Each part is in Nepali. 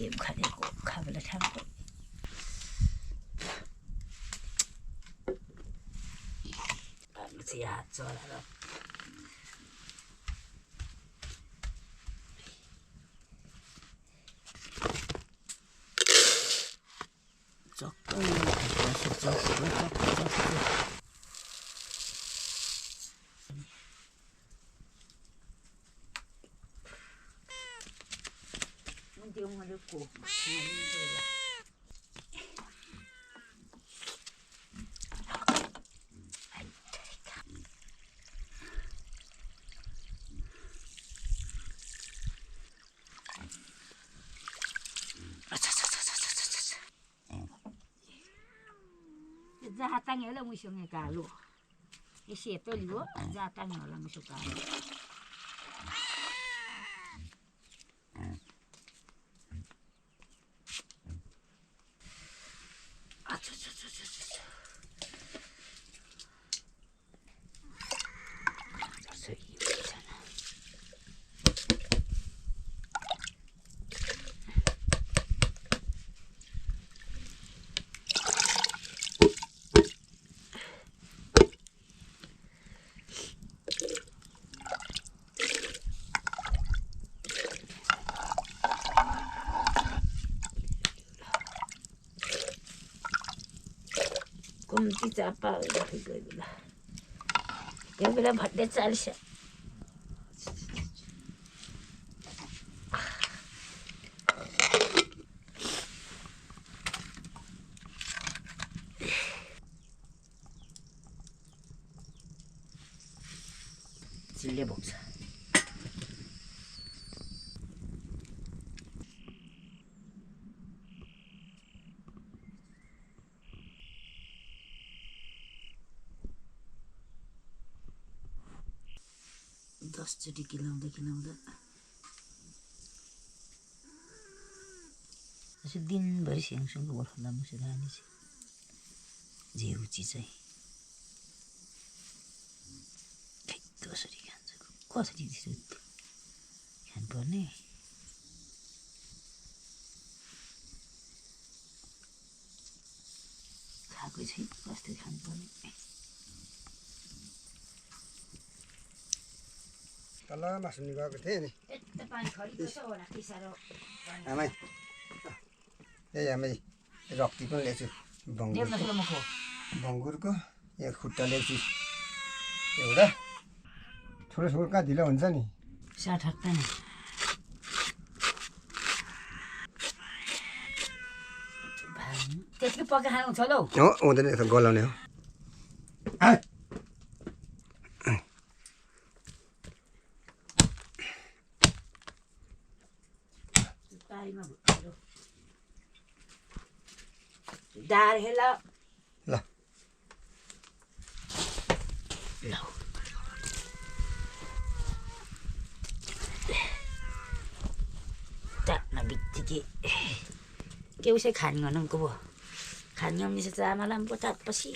Chim khát đi cũng khá là thăng vậy. Bạn sẽ hạt cho là đâu. Chọc ơi, chọc. Yung ano ko, Zatang yun lang mo siyang ikalo. Isito liwo, zatang yun lang mo siyang ikalo. Kumti apa lagi gula. Yang bilang padat salsa. Sile boksa. Dos jadi kilaउँदा यसो दिनभरि सँगसँग गोर्खाला मुसेर हाने चाहिँ जे रुचि चाहिँ कसरी खान्छ कसरी त्यसो खानुपर्ने खाएकै छैन कस्तो खानुपर्ने तल मासुनी गएको थिएँ नि यता पानी खरिको छ होला के साह्रो आमै ए आमै रक्ती पनि ल्याएको छु बङ्गुरको यहाँ खुट्टा ल्याएको छु एउटा ठुलो कहाँ ढिलो हुन्छ नि 60 नि त्यति पका खानु छ लौ हो हुँदैन यसो गलाउने हो दार हेला ल takna bittiki ke usai khan ngon ko bo khan nyom ni sa malam potat pasi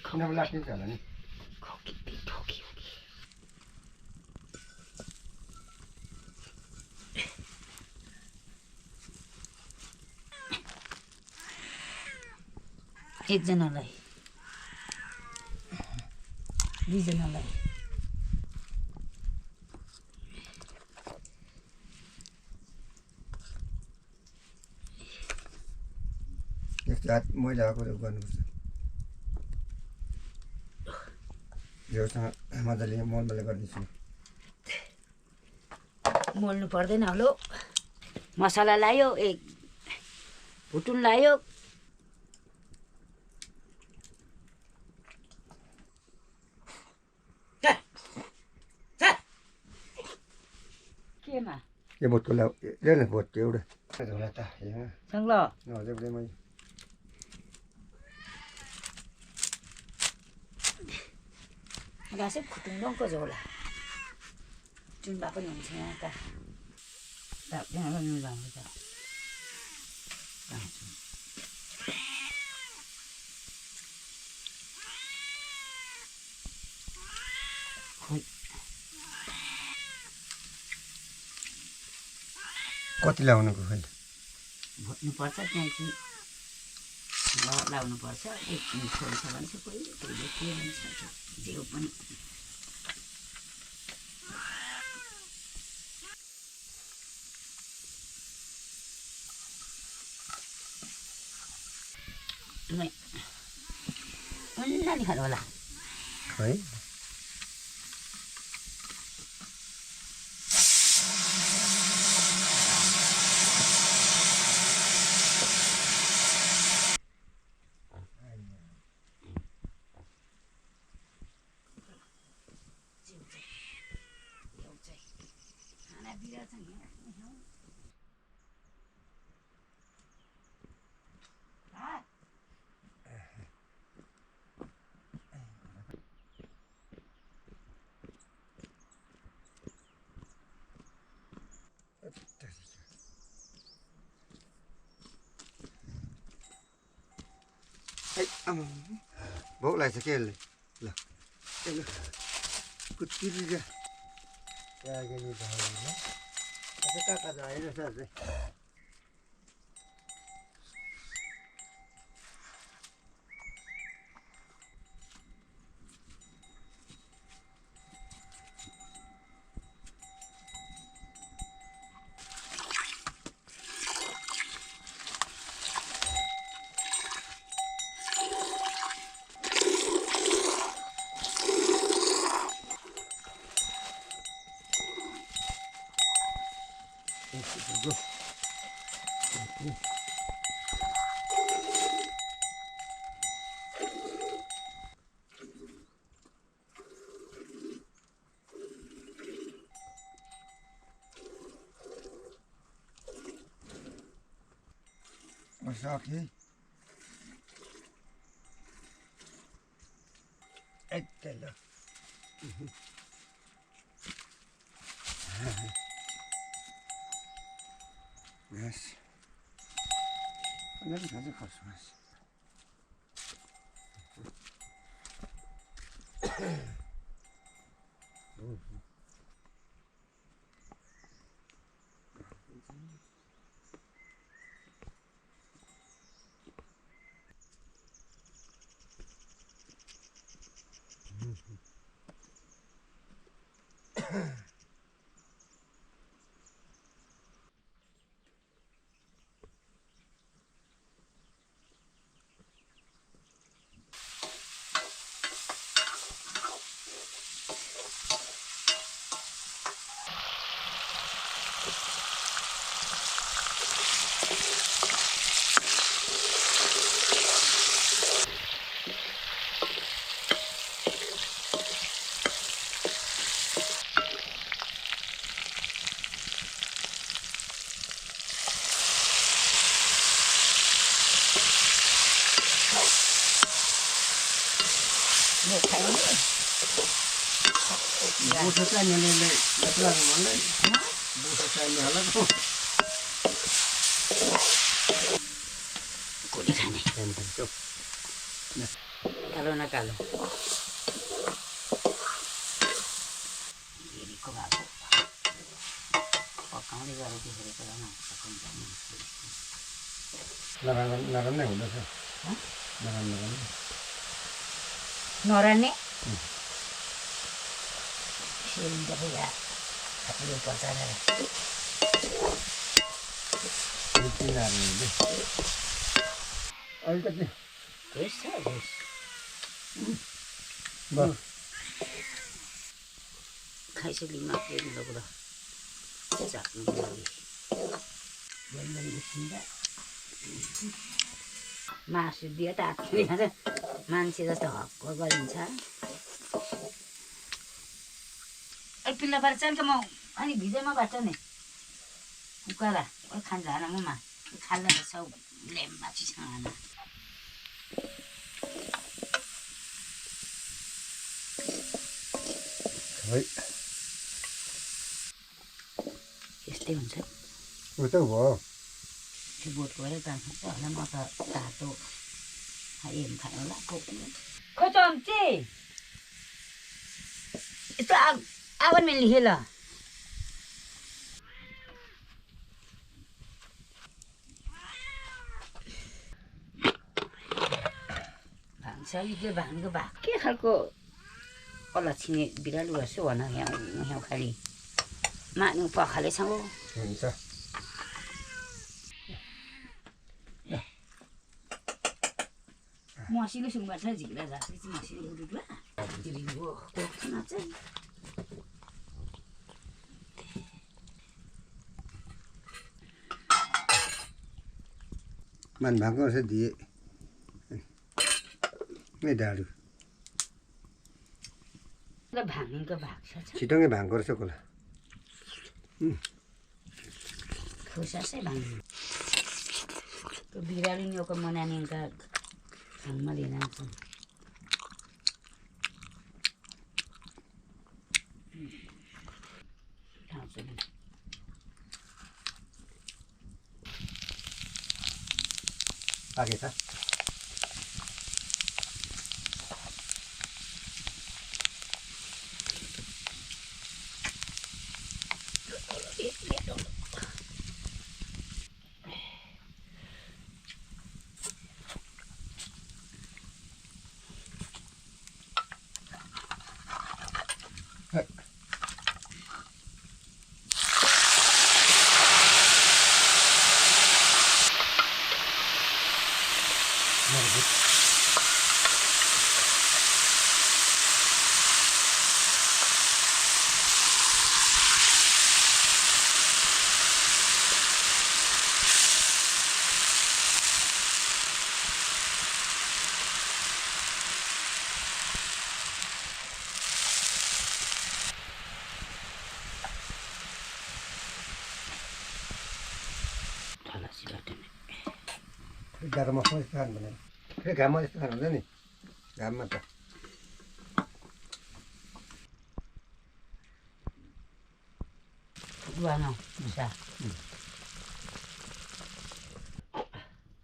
खाना बेला के होला नि खोकी खोकी एकजनालाई दुईजनालाई एक रात मैलाको गर्नुपर्छ योसँग मजाले मोलमले गर्दैछु मोल्नु पर्दैन हलो मसला लायो एक भुटुन लायो केमा यो बोटको ला ल्याउन बोट एउटा झोला त यहाँ सँग ल हजुर मैले गासै खुटुङको झोला जुम्बा पनि हुन्छ यहाँ त यहाँ मिलाउनु त खोइ कति लाउनुको खोइ भुट्नुपर्छ त्यहाँदेखि लाउनुपर्छ एक छोड्छ भने चाहिँ कोही कोहीले के भन्छ जे पनि उन्नानी खानु होला खोइ भोक लाग्छ के यसले ल कुच्चिरी कहाँ जाएर चाहिँ सक्यो एकदम ल घाँस अलिअलि खान्छ खर्च घाँस बोसो चाहिने भन्दै बोसो चाहिने होला कोली खाने कालो न कालो हेरीको भएको पकाउँदै गरेको त्यसरी त नराम नै हुँदैछ नराम नराने सिलिन्डर आफूले बचाएर अलिकति घुस छ घुस खाइसकेमा लगेर चाख्नुको लागि उसिन्दा मासु दियो त आत्तिएर मान्छे जस्तो हक्क गरिन्छ पिल्ला पारेर चालका म अनि भिजेमा बाट नि कुखुरा खान्छ हानामा खाल्दा त सब लेम्बा चिसँग हाना यस्तै हुन्छ उता भयो त्यो बोट गएर जान्छ होला म त तातो एम खायो होला खो चम्ची यस्तो आवन में लिखेला सहितले भानको भाग के खालको अलक्षिने बिरालु गर्छु भन यहाँ खालि मानु पखालेसँग हुन्छ मसिनो सुङ्गुर छ झिक्रा झाँक्री चाहिँ मसिनो गुडुडुवा हो कोख्छुमा चाहिँ मन भएको रहेछ दिए ए डाडु भाङको भाग छ छिटोङै भाङको रहेछ कोला खुसासै भाङ त्यो बिरालो न्योको मनानीका भाङमा लिन आउँछ पाकेछ गाह्रोमा यस्तो खानु भनेर फेरि घाममा यस्तो खानु हुन्छ नि घाममा त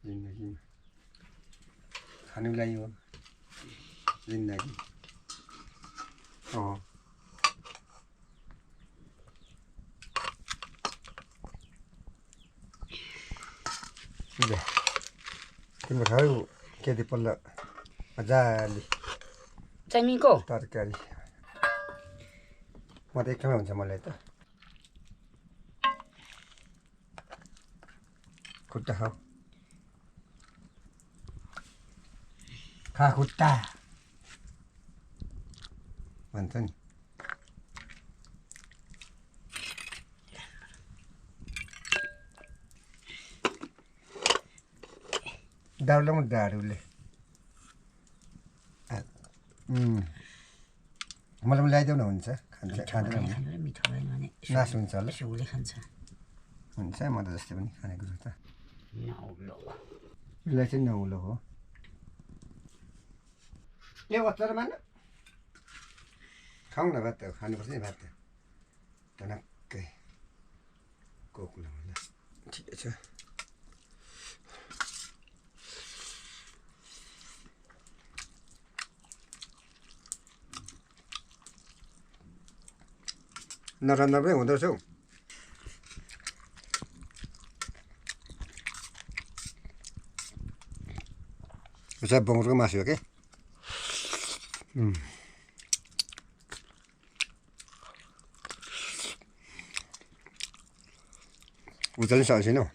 जिन्दगीमा खानुको लागि हो जिन्दगी तिम्रो खायौ केटी पल्ल मजाले चाइमीको तरकारी म त एकदमै हुन्छ मलाई त खुट्टा खाऊ खा खुट्टा भन्छ नि डाडुले म डाडुले मलाई पनि ल्याइदेऊ न हुन्छ खान्छ खाँदैन नास हुन्छ होला सुले खान्छ हुन्छ म त जस्तै पनि खाने कुरो त यसलाई चाहिँ नौलो हो ए अचार मान खाउँ न भात त खानुपर्छ नि भात त टनक्कै कोकुला होला ठिकै छ नराम्रो पनि हुँदो रहेछ हौ सब बङ्गुरको मासु हो के उचाल्नै सकेको छैन हौ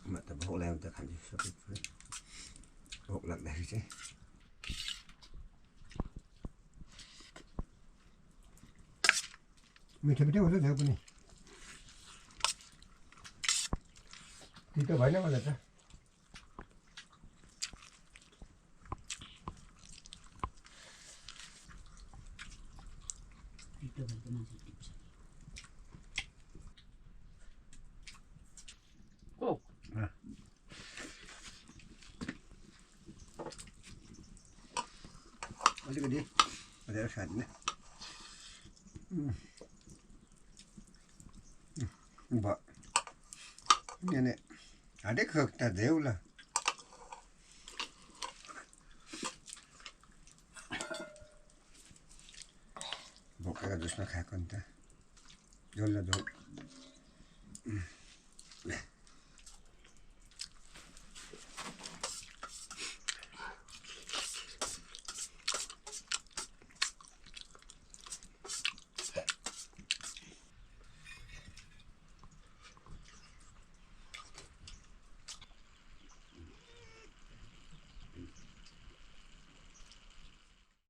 म त भोक लाग्यो त खान्छु सबै कुरो भोक लाग्दाखेरि चाहिँ मिठो मिठो हुन्छ त्यो पनि तितो भएन मलाई त अलिकति धेरै खाँदिनँ यहाँ हाडे खोक्ता देऊ ल बोकेको जुसमा खाएको नि त झोल न झोल